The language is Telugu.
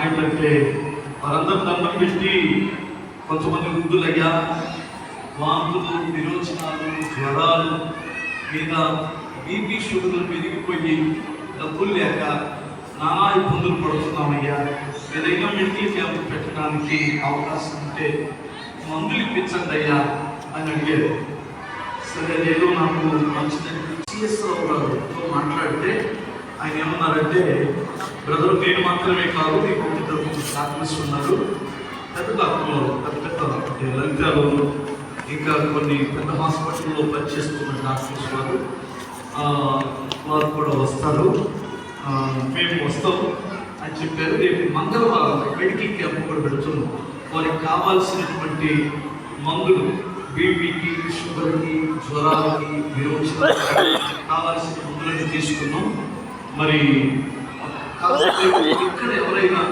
ఏంటంటే వారందరూ దండం పెట్టి కొంతమంది వృద్ధులయ్యా వాంతులు, విరోచనాలు, జ్వరాలు మీద బీపీ షుగర్లు పెరిగిపోయి డబ్బులు లేక నానా ఇబ్బందులు పడుతున్నామయ్యా, ఏదైనా మెడికల్ క్యాంప్ పెట్టడానికి అవకాశం ఉంటే మందులు ఇప్పించండి అయ్యా అని అడిగారు. సరే అదేదో నాకు మంచిదంటే సిఎస్ రావు గారితో మాట్లాడితే ఆయన ఏమన్నారంటే, బ్రదర్ నేను మాత్రమే కాదు మీకు ఇద్దరు డాక్టర్స్ ఉన్నారు, పెద్ద డాక్టర్లు పెద్ద లలితాలు ఇంకా కొన్ని పెద్ద హాస్పిటల్లో పనిచేస్తున్న డాక్టర్స్ వారు కూడా వస్తారు, మేము వస్తాం అని చెప్పారు. రేపు మంగళవారం మెడికల్ క్యాంప్ కూడా పెడుతున్నాం. వారికి కావాల్సినటువంటి మందులు బీపీకి, షుగర్కి, జ్వరాలకి, విరోచనాలకి కావాల్సిన మందులను తీసుకున్నాం. మరి ఇక్కడ ఎవరైనా